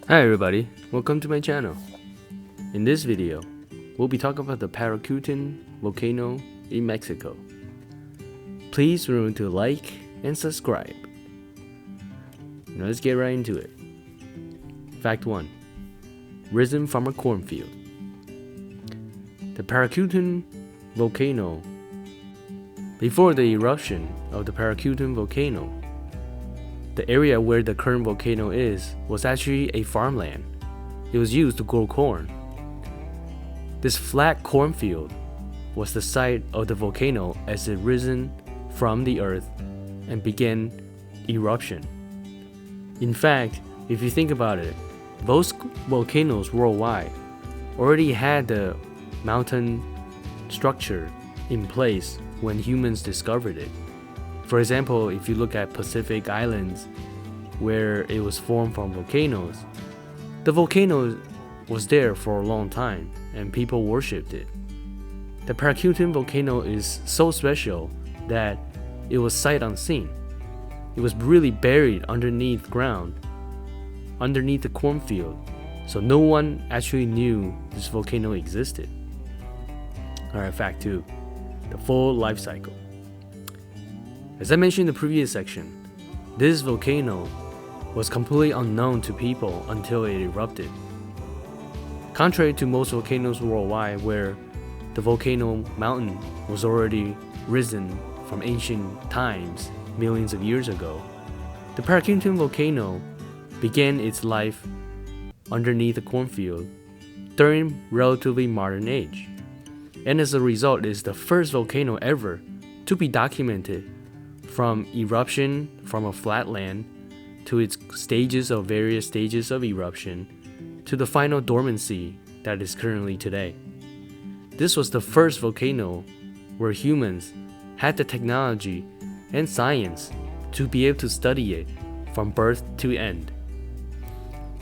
Hi everybody, welcome to my channel. In this video, we'll be talking about the Pari cutin Volcano in Mexico. Please remember to like and subscribe. Now let's get right into it. Fact 1. Risen from a cornfield. The Pari cutin Volcano. Before the eruption of the Pari cutin Volcano, the area where the current volcano is was actually a farmland. It was used to grow corn. This flat cornfield was the site of the volcano as it risen from the earth and began eruption. In fact, if you think about it, most volcanoes worldwide already had the mountain structure in place when humans discovered it. For example, if you look at Pacific Islands, where it was formed from volcanoes, the volcano was there for a long time and people worshipped it. The Pari cutin volcano is so special that it was sight unseen. It was really buried underneath ground, underneath the cornfield, so no one actually knew this volcano existed. Alright, fact 2. The full life cycle. As I mentioned in the previous section, this volcano was completely unknown to people until it erupted. Contrary to most volcanoes worldwide where the volcano mountain was already risen from ancient times millions of years ago, the Pari cutin volcano began its life underneath the cornfield during relatively modern age, and as a result is the first volcano ever to be documented from eruption from a flat land to its various stages of eruption to the final dormancy that is currently today. This was the first volcano where humans had the technology and science to be able to study it from birth to end.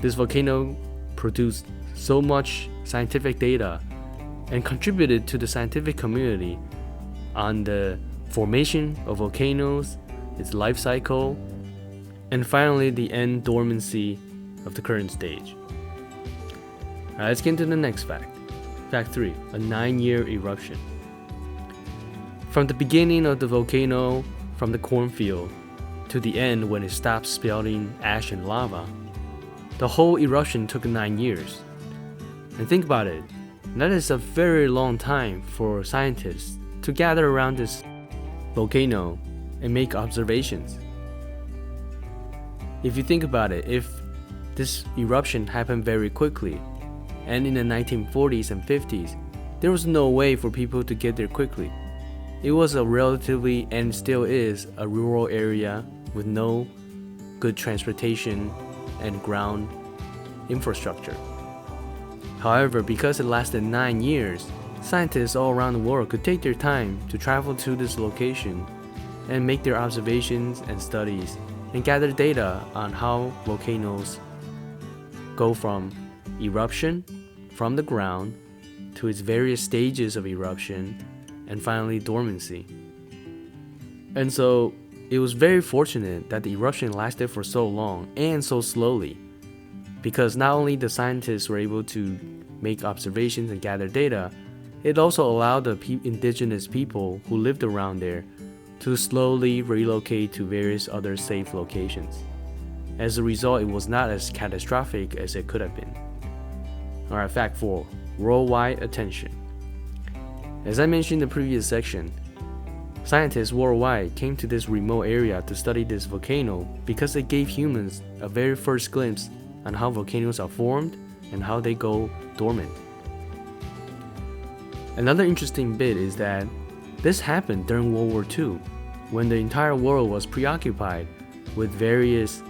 This volcano produced so much scientific data and contributed to the scientific community on the formation of volcanoes, its life cycle, and finally the end dormancy of the current stage. Alright, let's get into the next fact. Fact 3. A 9-year eruption. From the beginning of the volcano, from the cornfield, to the end when it stopped spouting ash and lava, the whole eruption took 9 years. And think about it, that is a very long time for scientists to gather around this volcano and make observations. If you think about it, if this eruption happened very quickly, and in the 1940s and 50s, there was no way for people to get there quickly. It was a relatively, and still is, a rural area with no good transportation and ground infrastructure. However, because it lasted 9 years, scientists all around the world could take their time to travel to this location and make their observations and studies and gather data on how volcanoes go from eruption from the ground to its various stages of eruption and finally dormancy. And so it was very fortunate that the eruption lasted for so long and so slowly, because not only the scientists were able to make observations and gather data, it also allowed the indigenous people who lived around there to slowly relocate to various other safe locations. As a result, it was not as catastrophic as it could have been. Alright, fact 4. Worldwide attention. As I mentioned in the previous section, scientists worldwide came to this remote area to study this volcano because it gave humans a very first glimpse on how volcanoes are formed and how they go dormant. Another interesting bit is that this happened during World War II, when the entire world was preoccupied with various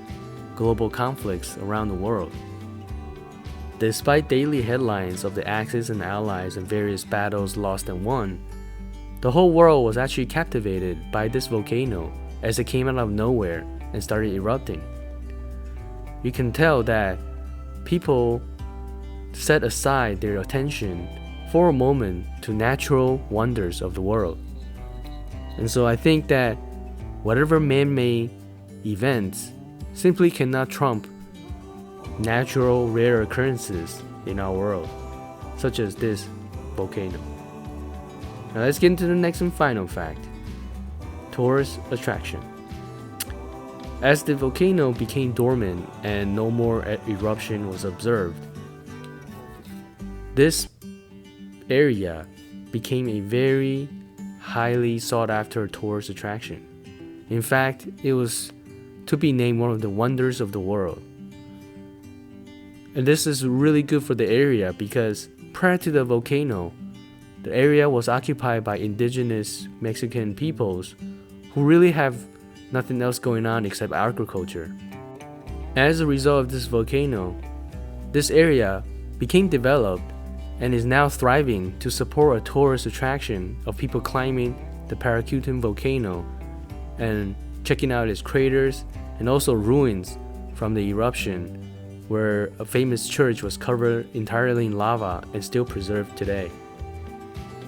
global conflicts around the world. Despite daily headlines of the Axis and Allies and various battles lost and won, the whole world was actually captivated by this volcano as it came out of nowhere and started erupting. You can tell that people set aside their attention for a moment to natural wonders of the world. And so I think that whatever man-made events simply cannot trump natural rare occurrences in our world, such as this volcano. Now let's get into the next and final fact: tourist attraction. As the volcano became dormant and no more eruption was observed, this area became a very highly sought after tourist attraction. In fact, it was to be named one of the wonders of the world. And this is really good for the area because prior to the volcano, the area was occupied by indigenous Mexican peoples who really have nothing else going on except agriculture. As a result of this volcano, this area became developed and is now thriving to support a tourist attraction of people climbing the Pari cutin Volcano and checking out its craters and also ruins from the eruption, where a famous church was covered entirely in lava and still preserved today.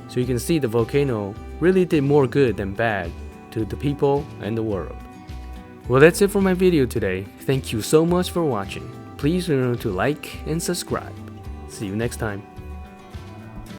So you can see the volcano really did more good than bad to the people and the world. Well, that's it for my video today. Thank you so much for watching. Please remember to like and subscribe. See you next time.